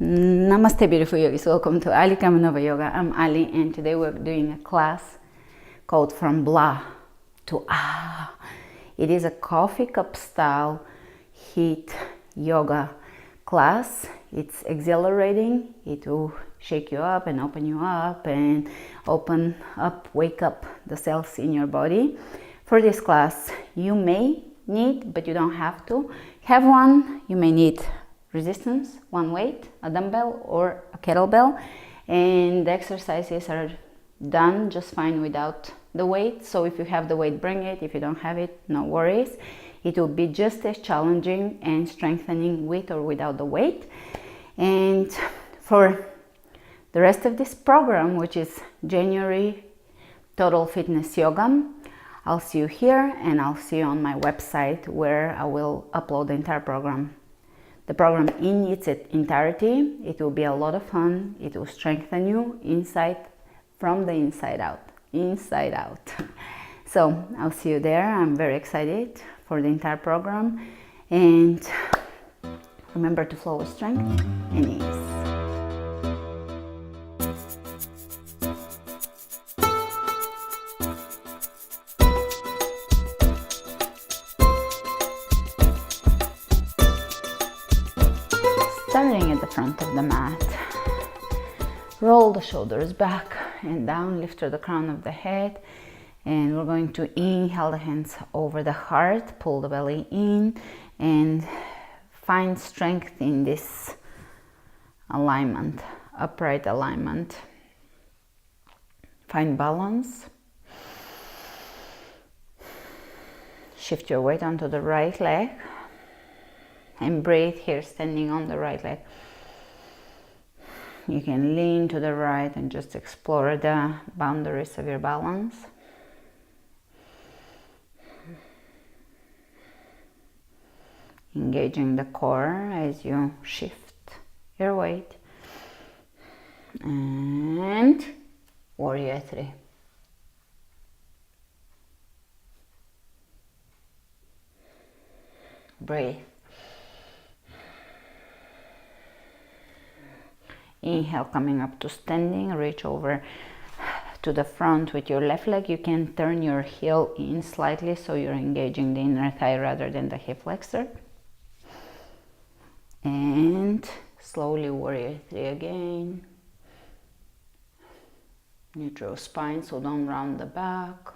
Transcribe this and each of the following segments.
Namaste, beautiful yogis. Welcome to Ali Kamenova Yoga. I'm Ali, and today we're doing a class called From Blah to Ah. It is a coffee cup style HIIT yoga class. It's exhilarating. It will shake you up and open you up and open up, wake up the cells in your body. For this class, you may need, but you don't have to, have one. You may need resistance, one weight, a dumbbell or a kettlebell, and the exercises are done just fine without the weight. So if you have the weight, bring it. If you don't have it, no worries. It will be just as challenging and strengthening with or without the weight. And for the rest of this program, which is January Total Fitness Yoga, I'll see you here, and I'll see you on my website where I will upload the entire program. The program in its entirety. It will be a lot of fun. It will strengthen you inside, from the inside out. Inside out. So I'll see you there. I'm very excited for the entire program. And remember to flow with strength and ease. Starting at the front of the mat, roll the shoulders back and down, lift the crown of the head, and we're going to inhale the hands over the heart, pull the belly in, and find strength in this alignment, upright alignment. Find balance. Shift your weight onto the right leg. And breathe here, standing on the right leg. You can lean to the right and just explore the boundaries of your balance. Engaging the core as you shift your weight. And warrior three. Breathe. Inhale, coming up to standing, reach over to the front with your left leg. You can turn your heel in slightly so you're engaging the inner thigh rather than the hip flexor. And slowly warrior three again. Neutral spine, so don't round the back.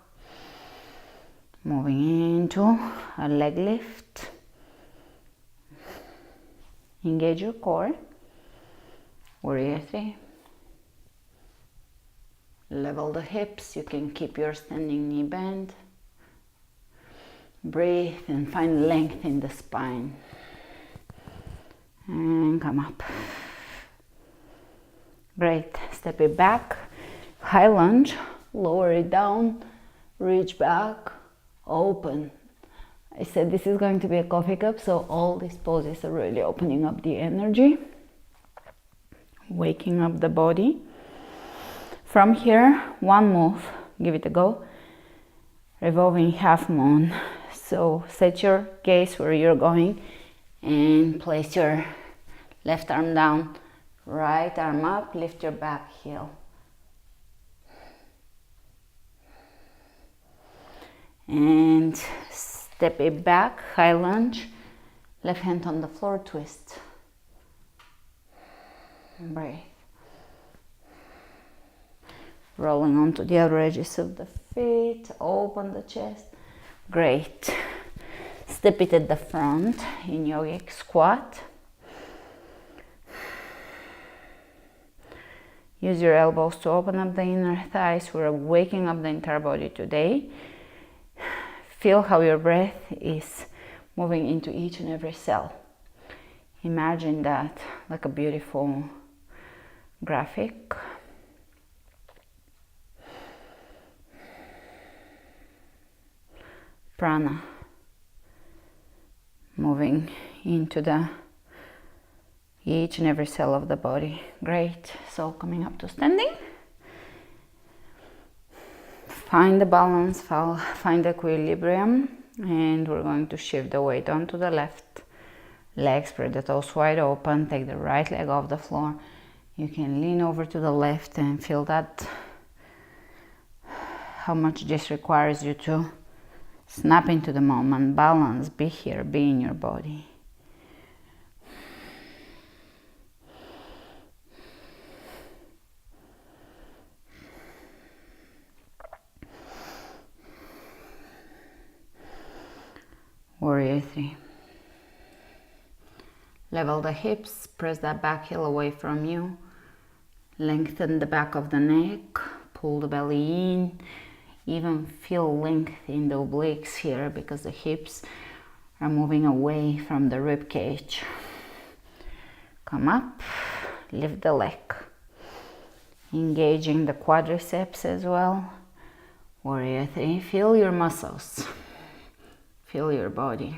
Moving into a leg lift. Engage your core. Warrior three. Level the hips. You can keep your standing knee bent. Breathe and find length in the spine. And come up. Great. Step it back. High lunge. Lower it down. Reach back. Open. I said this is going to be a coffee cup, so all these poses are really opening up the energy. Waking up the body. From here, one move, give it a go. Revolving half moon. So set your gaze where you're going and place your left arm down, right arm up, lift your back heel. And step it back, high lunge, left hand on the floor, twist. Breathe. Rolling onto the outer edges of the feet, open the chest. Great. Step it at the front in yogic squat. Use your elbows to open up the inner thighs. We're waking up the entire body today. Feel how your breath is moving into each and every cell. Imagine that like a beautiful graphic. Prana moving into each and every cell of the body. Great. So coming up to standing. Find the balance, find the equilibrium, and we're going to shift the weight onto the left leg, spread the toes wide open, take the right leg off the floor. You can lean over to the left and feel that, how much this requires you to snap into the moment, balance, be here, be in your body. Warrior 3. Level the hips, press that back heel away from you. Lengthen the back of the neck, pull the belly in. Even feel length in the obliques here because the hips are moving away from the rib cage. Come up, lift the leg. Engaging the quadriceps as well. Warrior 3, feel your muscles. Feel your body.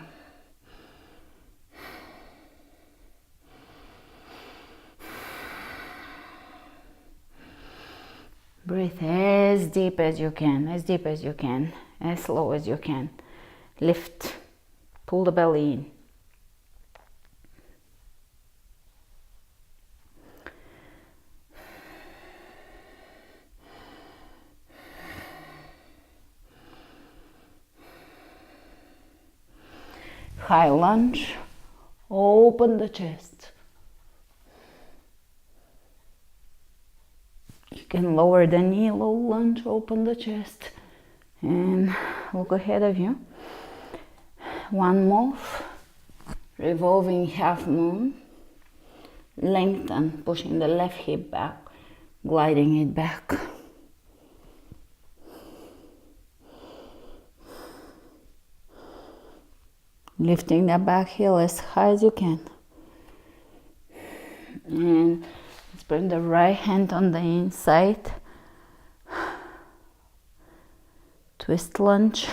Breathe as deep as you can, as deep as you can, as slow as you can. Lift, pull the belly in. High lunge, open the chest. You can lower the knee, low lunge, open the chest, and look ahead of you. One move, revolving half moon, lengthen, pushing the left hip back, gliding it back. Lifting that back heel as high as you can. And let's bring the right hand on the inside. Twist lunge.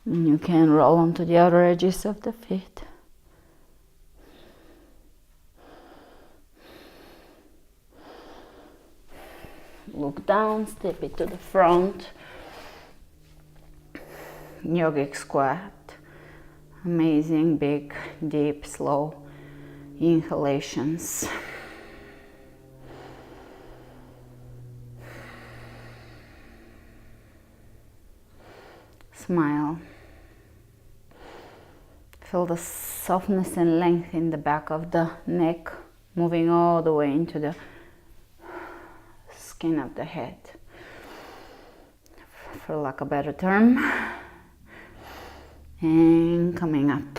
And you can roll onto the outer edges of the feet. Look down, step it to the front. Yogic squat. Amazing, big, deep, slow inhalations. Smile. Feel the softness and length in the back of the neck, moving all the way into the skin of the head. For lack of a better term. And coming up.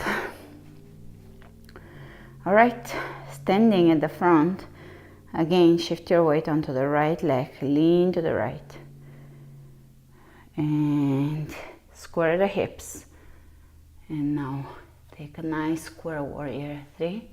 All right, standing at the front. Again, shift your weight onto the right leg, lean to the right. And square the hips. And now take a nice square warrior 3.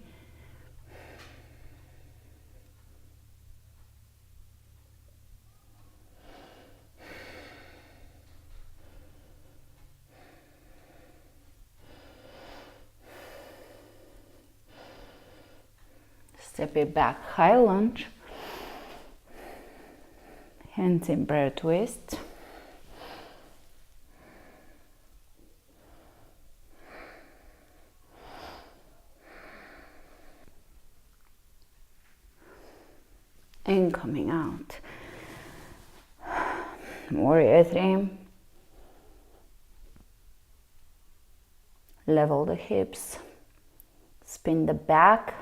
Step it back, high lunge. Hands in prayer twist. And coming out. Warrior 3. Level the hips. Spin the back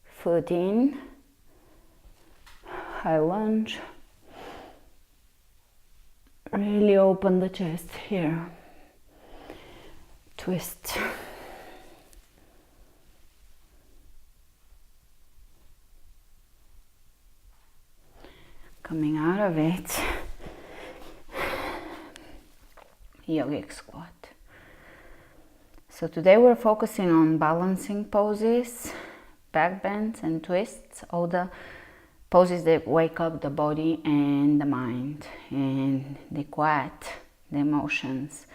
foot in. High lunge. Really open the chest here. Twist. Coming out of it, yogic squat. So today we're focusing on balancing poses, back bends and twists, all the poses that wake up the body and the mind, and they quiet the emotions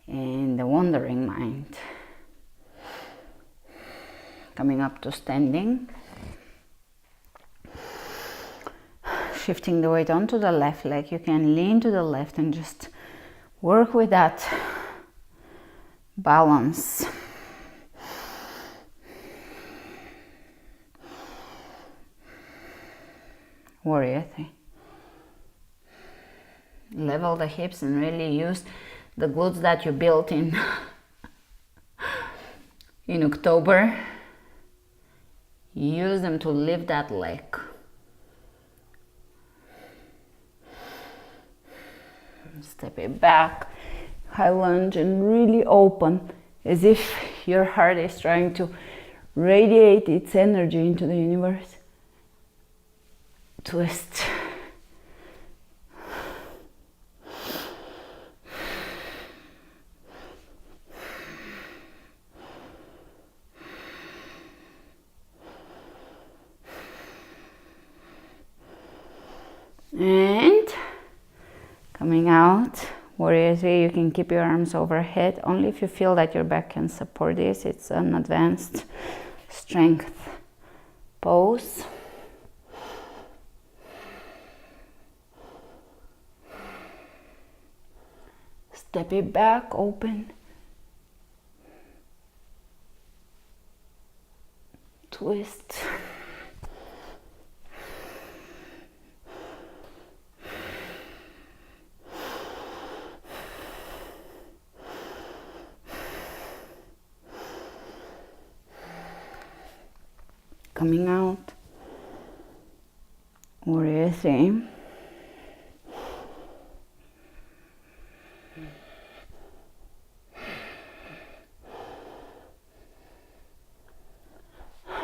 and the wandering mind. Coming up to standing. Shifting the weight onto the left leg, you can lean to the left and just work with that balance. warrior three. Level the hips and really use the glutes that you built in October. Use them to lift that leg. Step it back, high lunge, and really open, as if your heart is trying to radiate its energy into the universe. Twist. And coming out, warrior three. You can keep your arms overhead only if you feel that your back can support this. It's an advanced strength pose. Step it back, open. Twist. Coming out, warrior three.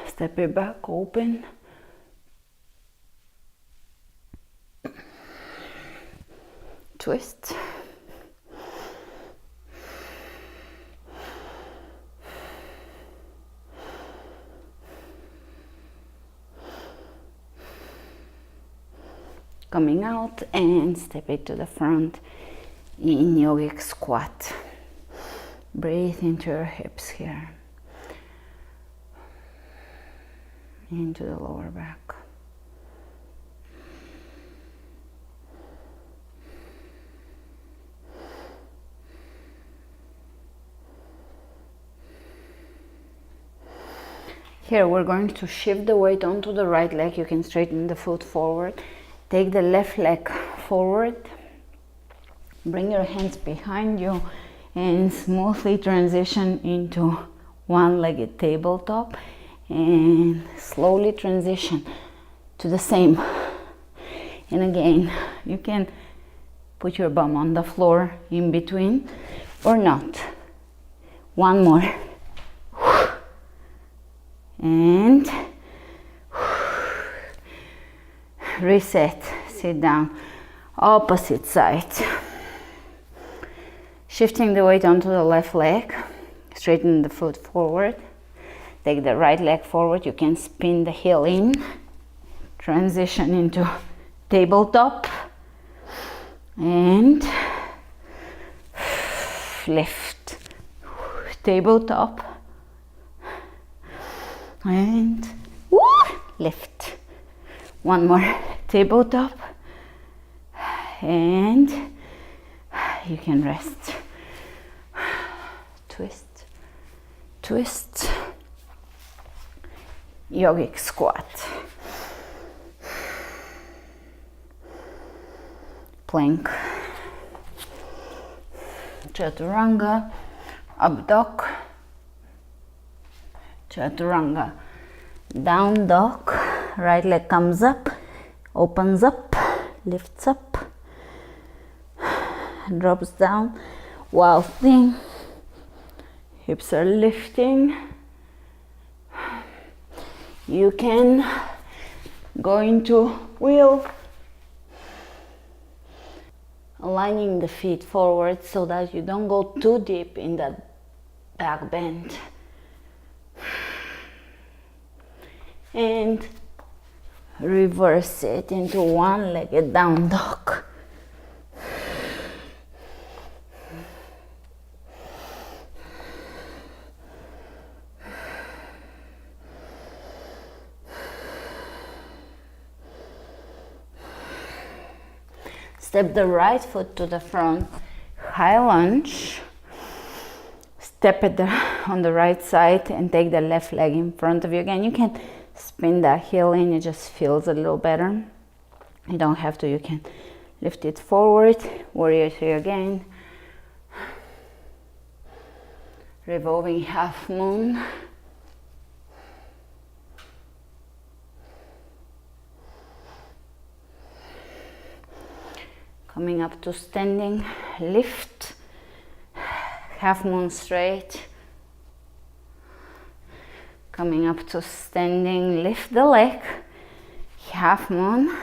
Step it back, open. Twist. Coming out and step it to the front in yogic squat. Breathe into your hips here. Into the lower back. Here we're going to shift the weight onto the right leg. You can straighten the foot forward. Take the left leg forward. Bring your hands behind you and smoothly transition into one-legged tabletop. And slowly transition to the same. And again, you can put your bum on the floor in between or not. One more. And reset, sit down. Opposite side. Shifting the weight onto the left leg. Straighten the foot forward. Take the right leg forward. You can spin the heel in. Transition into tabletop. And lift. Tabletop. And lift. One more. Tabletop. And you can rest. Twist. Twist. Yogic squat. Plank. Chaturanga. Up dog. Chaturanga. Down dog. Right leg comes up. Opens up. Lifts up. Drops down. Wild thing. Hips are lifting. You can go into wheel, aligning the feet forward so that you don't go too deep in that back bend. And reverse it into one-legged down dog. Step the right foot to the front, high lunge. Step it on the right side and take the left leg in front of you. Again, you can spin that heel in, it just feels a little better. You don't have to, you can lift it forward. Warrior three again. Revolving half moon. Coming up to standing, lift, half moon straight. Coming up to standing, lift the leg, half moon.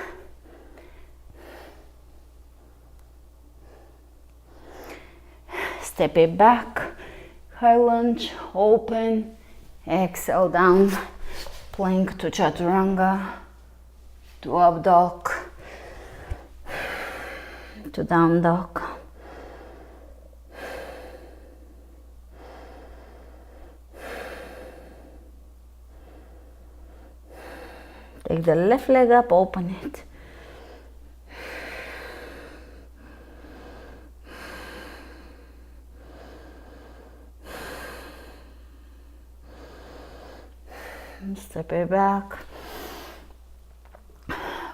Step it back, high lunge, open, exhale down, plank to chaturanga, to up dog, to down dog. Take the left leg up, open it. Step it back.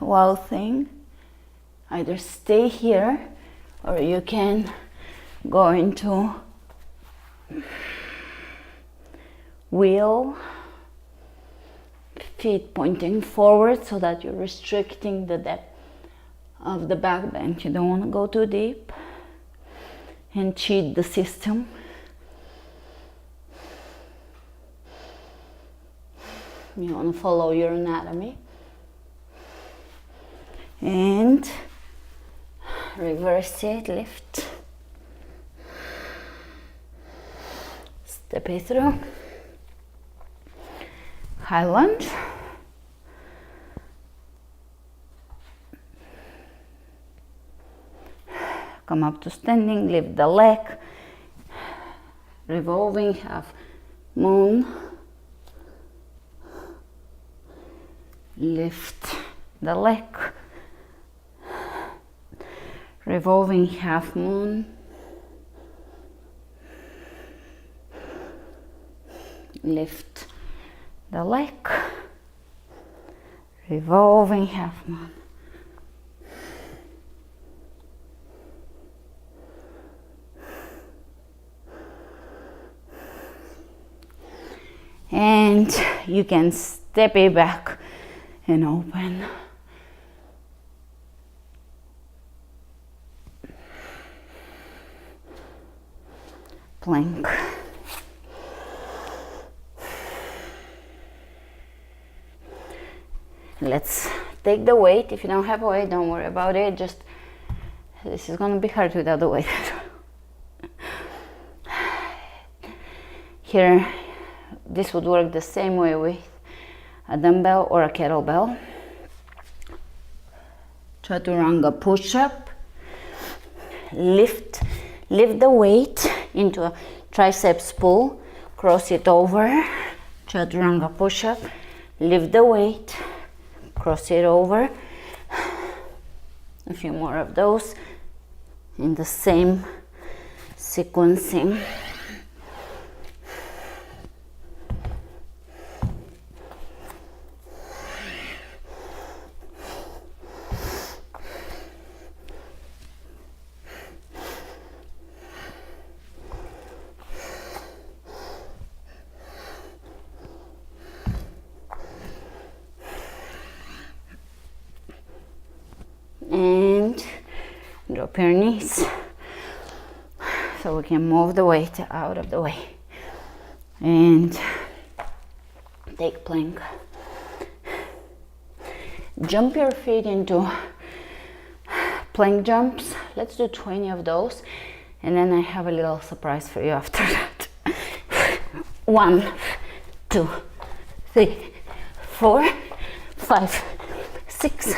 Wild thing. Either stay here or you can go into wheel, feet pointing forward so that you're restricting the depth of the back bend. You don't want to go too deep and cheat the system. You want to follow your anatomy. And reverse it, lift. Step it through. High lunge. Come up to standing, lift the leg. Revolving half moon. Lift the leg. Revolving half moon. Lift the leg. Revolving half moon. And you can step it back and open. Plank. Let's take the weight. If you don't have a weight, don't worry about it. Just, this is gonna be hard without the weight. Here, this would work the same way with a dumbbell or a kettlebell. Chaturanga push-up. Lift the weight into a triceps pull. Cross it over. Chaturanga push-up. Lift the weight. Cross it over. A few more of those in the same sequencing. And drop your knees so we can move the weight out of the way. And take plank. Jump your feet into plank jumps. Let's do 20 of those, and then I have a little surprise for you after that. 1, 2, 3, 4, 5, 6,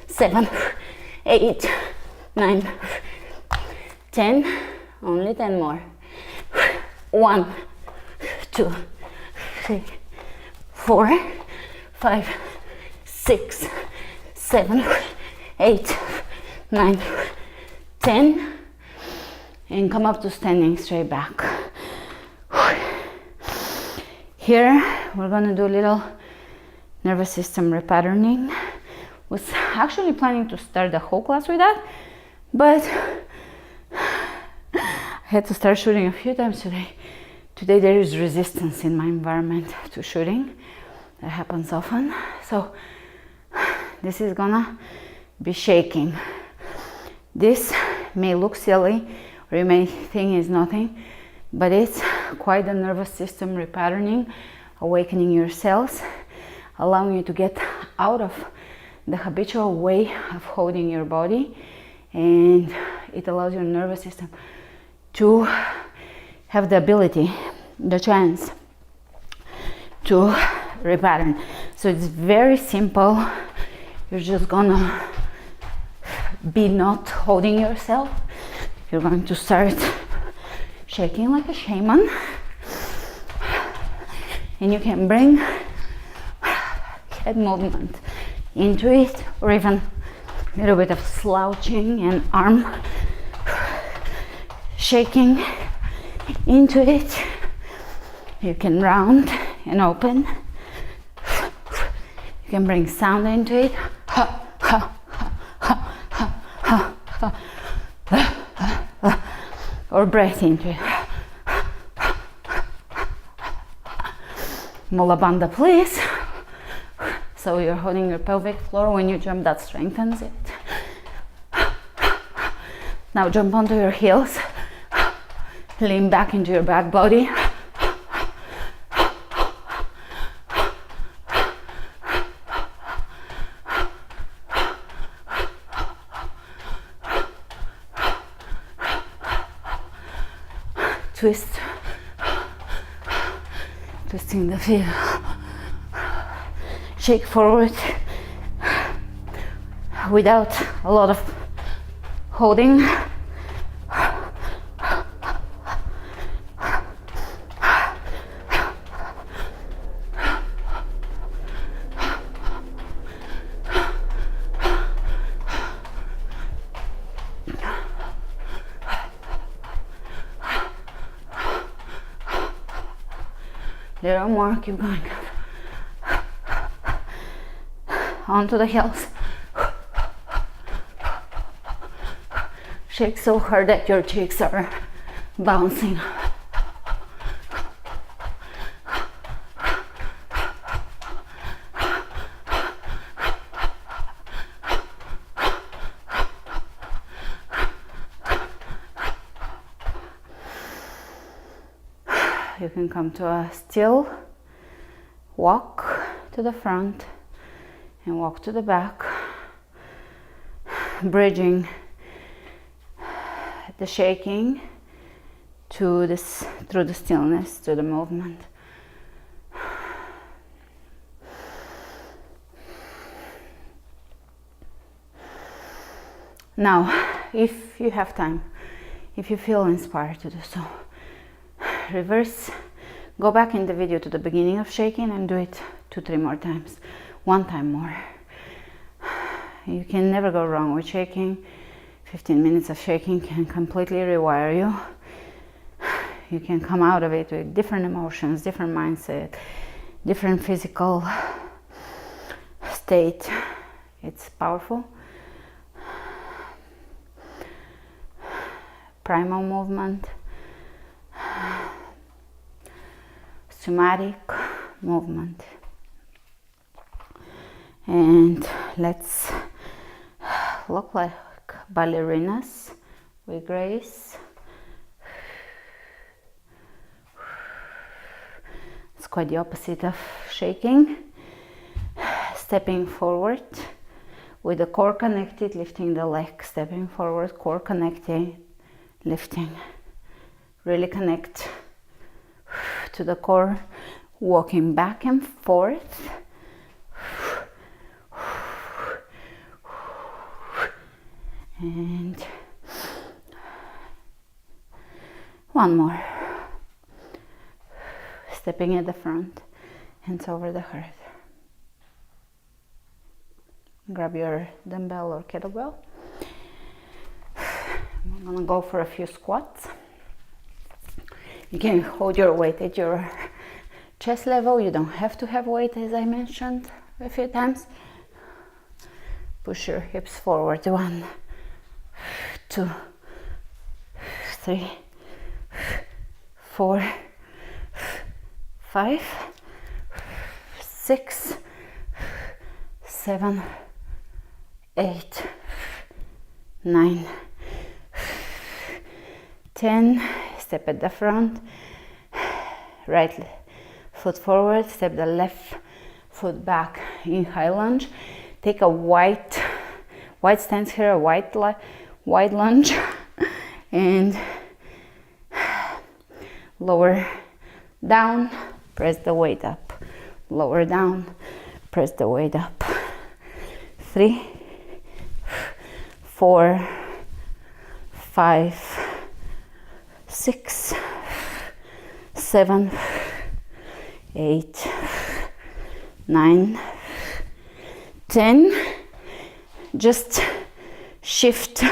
7, 8, 9, 10, only 10 more. 1, 2, 3, 4, 5, 6, 7, 8, 9, 10, and come up to standing straight back. Here we're gonna do a little nervous system repatterning with actually planning to start the whole class with that, but I had to start shooting a few times today. Today there is resistance in my environment to shooting. That happens often. So this is gonna be shaking. This may look silly, or you may think it's nothing, but it's quite the nervous system repatterning, awakening your cells, allowing you to get out of the habitual way of holding your body, and it allows your nervous system to have the ability, the chance to repattern. So it's very simple. You're just gonna be not holding yourself. You're going to start shaking like a shaman, and you can bring head movement into it, or even a little bit of slouching and arm shaking into it. You can round and open. You can bring sound into it. Or breath into it. Mula Bandha, please. So you're holding your pelvic floor. When you jump, that strengthens it. Now jump onto your heels. Lean back into your back body. Twist. Twisting the feet. Shake forward without a lot of holding. Little more, keep going. Onto the heels. Shake so hard that your cheeks are bouncing. You can come to a still walk to the front and walk to the back, bridging the shaking to this, through the stillness, to the movement. Now, if you have time, if you feel inspired to do so, reverse, go back in the video to the beginning of shaking and do it 2-3 more times, 1 time more. You can never go wrong with shaking. 15 minutes of shaking can completely rewire you. You can come out of it with different emotions, different mindset, different physical state. It's powerful. Primal movement. Somatic movement. And let's look like ballerinas with grace. It's quite the opposite of shaking. Stepping forward with the core connected, lifting the leg. Stepping forward, core connected, lifting. Really connect to the core, walking back and forth. And one more. Stepping at the front, hands over the heart. Grab your dumbbell or kettlebell. I'm gonna go for a few squats. You can hold your weight at your chest level. You don't have to have weight, as I mentioned a few times. Push your hips forward. 1, 2, 3, 4, 5, 6, 7, 8, 9, 10. Step at the front. Right foot forward. Step the left foot back in high lunge. Take a wide stance here, a wide lunge, and lower down, press the weight up. Lower down, press the weight up. 3, 4, 5, 6, 7, 8, 9, 10. Just shift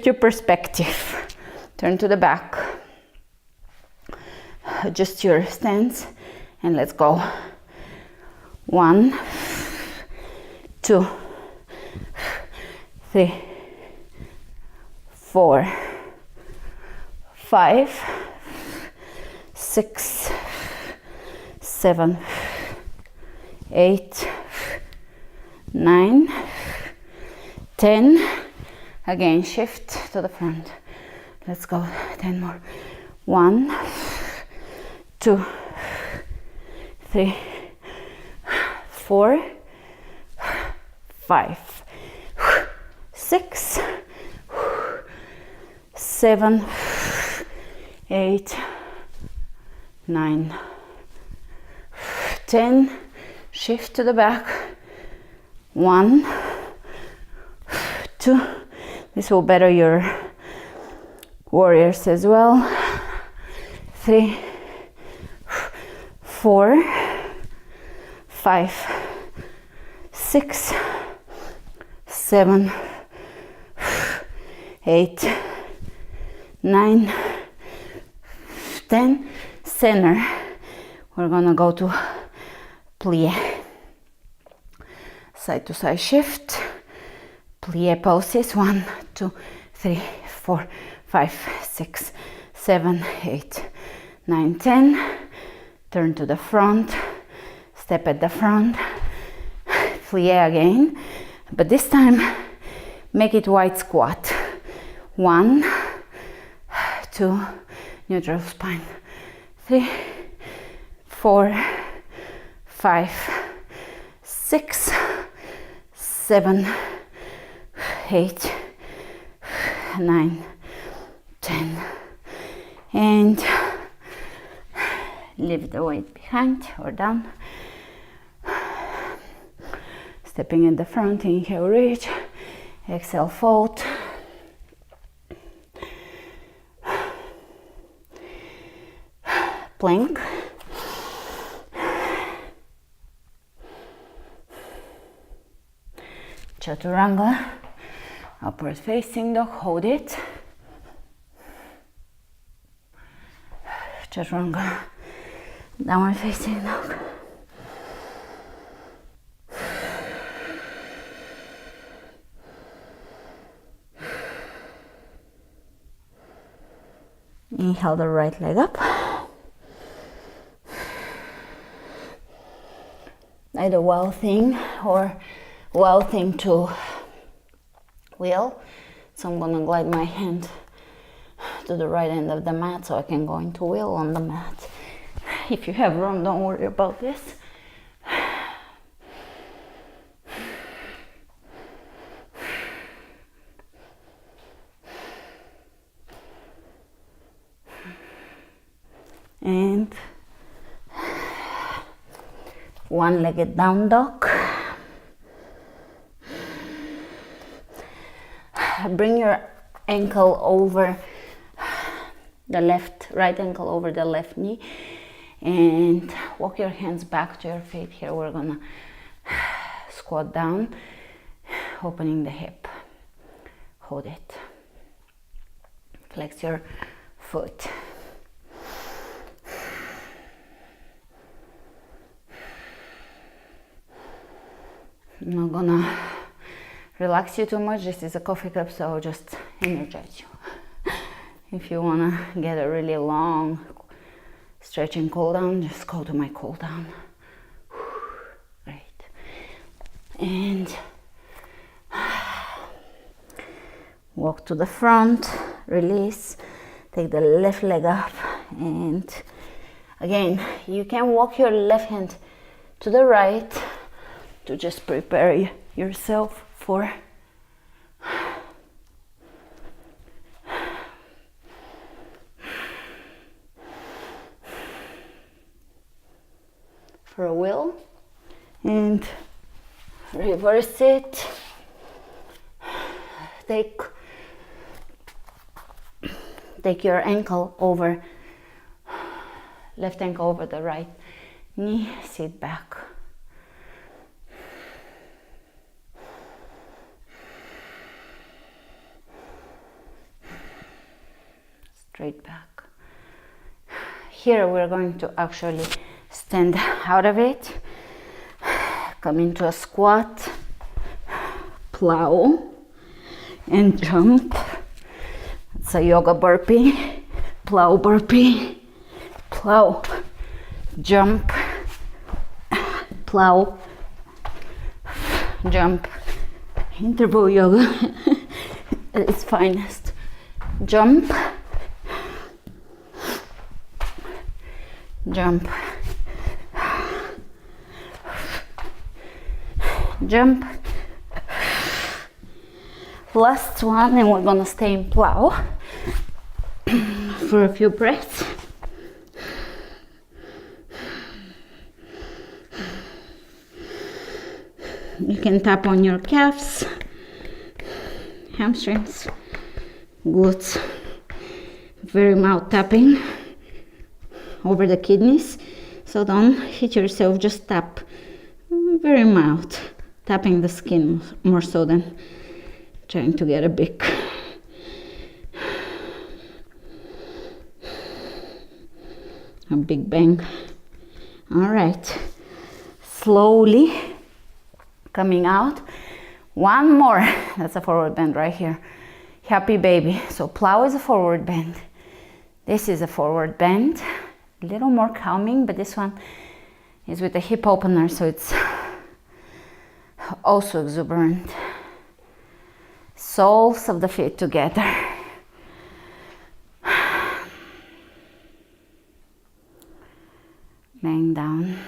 your perspective. Turn to the back. Adjust your stance and let's go. 1, 2, 3, 4, 5, 6, 7, 8, 9, 10. Again, shift to the front. Let's go. 10 more. 1, 2, 3, 4, 5, 6, 7, 8, 9, 10. Shift to the back. 1, 2. This will better your warriors as well. 3, 4, 5, 6, 7, 8, 9, 10. Center. We're gonna go to plie. Side to side shift. Plie poses. 1, 2, 3, 4, 5, 6, 7, 8, 9, 10. Turn to the front. Step at the front. Plie again. But this time, make it wide squat. 1, 2, neutral spine. 3, 4, 5, 6, 7, 8, 9, 10. And leave the weight behind or down. Stepping in the front, inhale, reach. Exhale, fold. Plank. Chaturanga. Upward facing dog. Hold it. Chaturanga. Downward facing dog. Inhale the right leg up. Either wall thing or wall thing to wheel. So I'm gonna glide my hand to the right end of the mat so I can go into wheel on the mat. If you have room, don't worry about this. And one-legged down dog. Bring your ankle over the right ankle over the left knee and walk your hands back to your feet. Here we're gonna squat down, opening the hip. Hold it. Flex your foot. I'm not gonna relax you too much, this is a coffee cup, so just energize you. If you want to get a really long stretching cool down, just go to my cool down. Great. And walk to the front, release, take the left leg up, and again, you can walk your left hand to the right to just prepare yourself for a wheel, and reverse it. Take your ankle over, left ankle over the right knee, sit back. Straight back. Here we're going to actually stand out of it, come into a squat, plow, and jump. It's a yoga burpee, plow burpee, plow, jump, plow, jump. Interval yoga at its finest. Jump, jump, jump. Last one, and we're gonna stay in plow for a few breaths. You can tap on your calves, hamstrings, glutes. Very mild tapping over the kidneys, so don't hit yourself, just tap. Very mild, tapping the skin more so than trying to get a big bang. All right, slowly coming out. One more. That's a forward bend right here. Happy baby. So plow is a forward bend. This is a forward bend. A little more calming, but this one is with a hip opener, so it's also exuberant. Soles of the feet together. Laying down.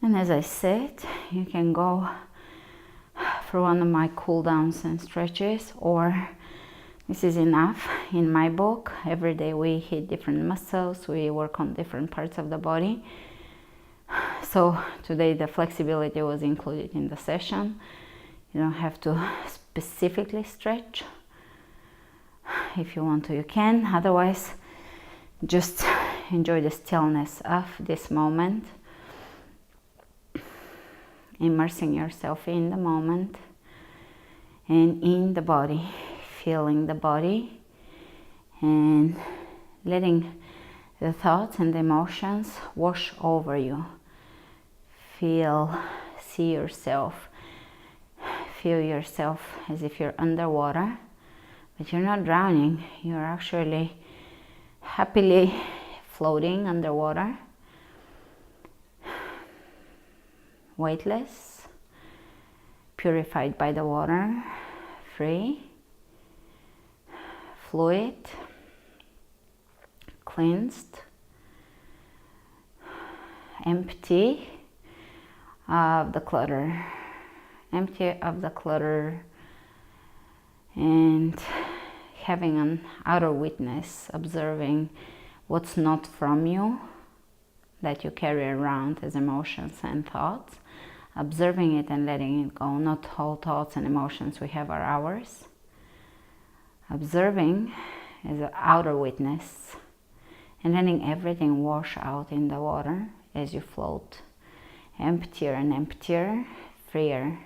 And as I said, you can go for one of my cool downs and stretches, or this is enough. In my book, every day we hit different muscles, we work on different parts of the body. So today the flexibility was included in the session. You don't have to specifically stretch. If you want to, you can. Otherwise, just enjoy the stillness of this moment. Immersing yourself in the moment and in the body, feeling the body and letting the thoughts and the emotions wash over you. See yourself, feel yourself as if you're underwater, but you're not drowning, you're actually happily floating underwater. Weightless, purified by the water, free, fluid, cleansed, empty of the clutter, and having an outer witness, observing what's not from you that you carry around as emotions and thoughts, observing it and letting it go. Not all thoughts and emotions we have are ours. Observing as an outer witness and letting everything wash out in the water as you float. Emptier and emptier, freer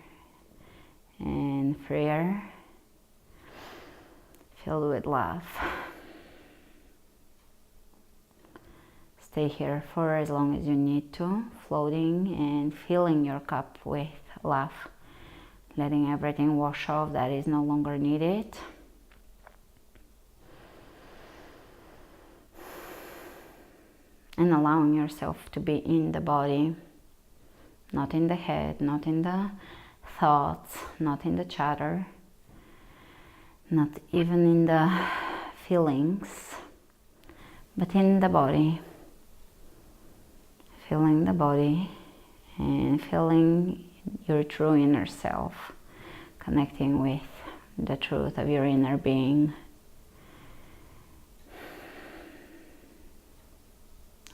and freer, filled with love. Stay here for as long as you need to, floating and filling your cup with love, letting everything wash off that is no longer needed. And allowing yourself to be in the body, not in the head, not in the thoughts, not in the chatter, not even in the feelings, but in the body. Feeling the body and feeling your true inner self, connecting with the truth of your inner being.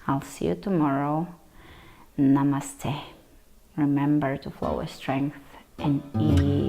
I'll see you tomorrow. Namaste. Remember to flow with strength and ease.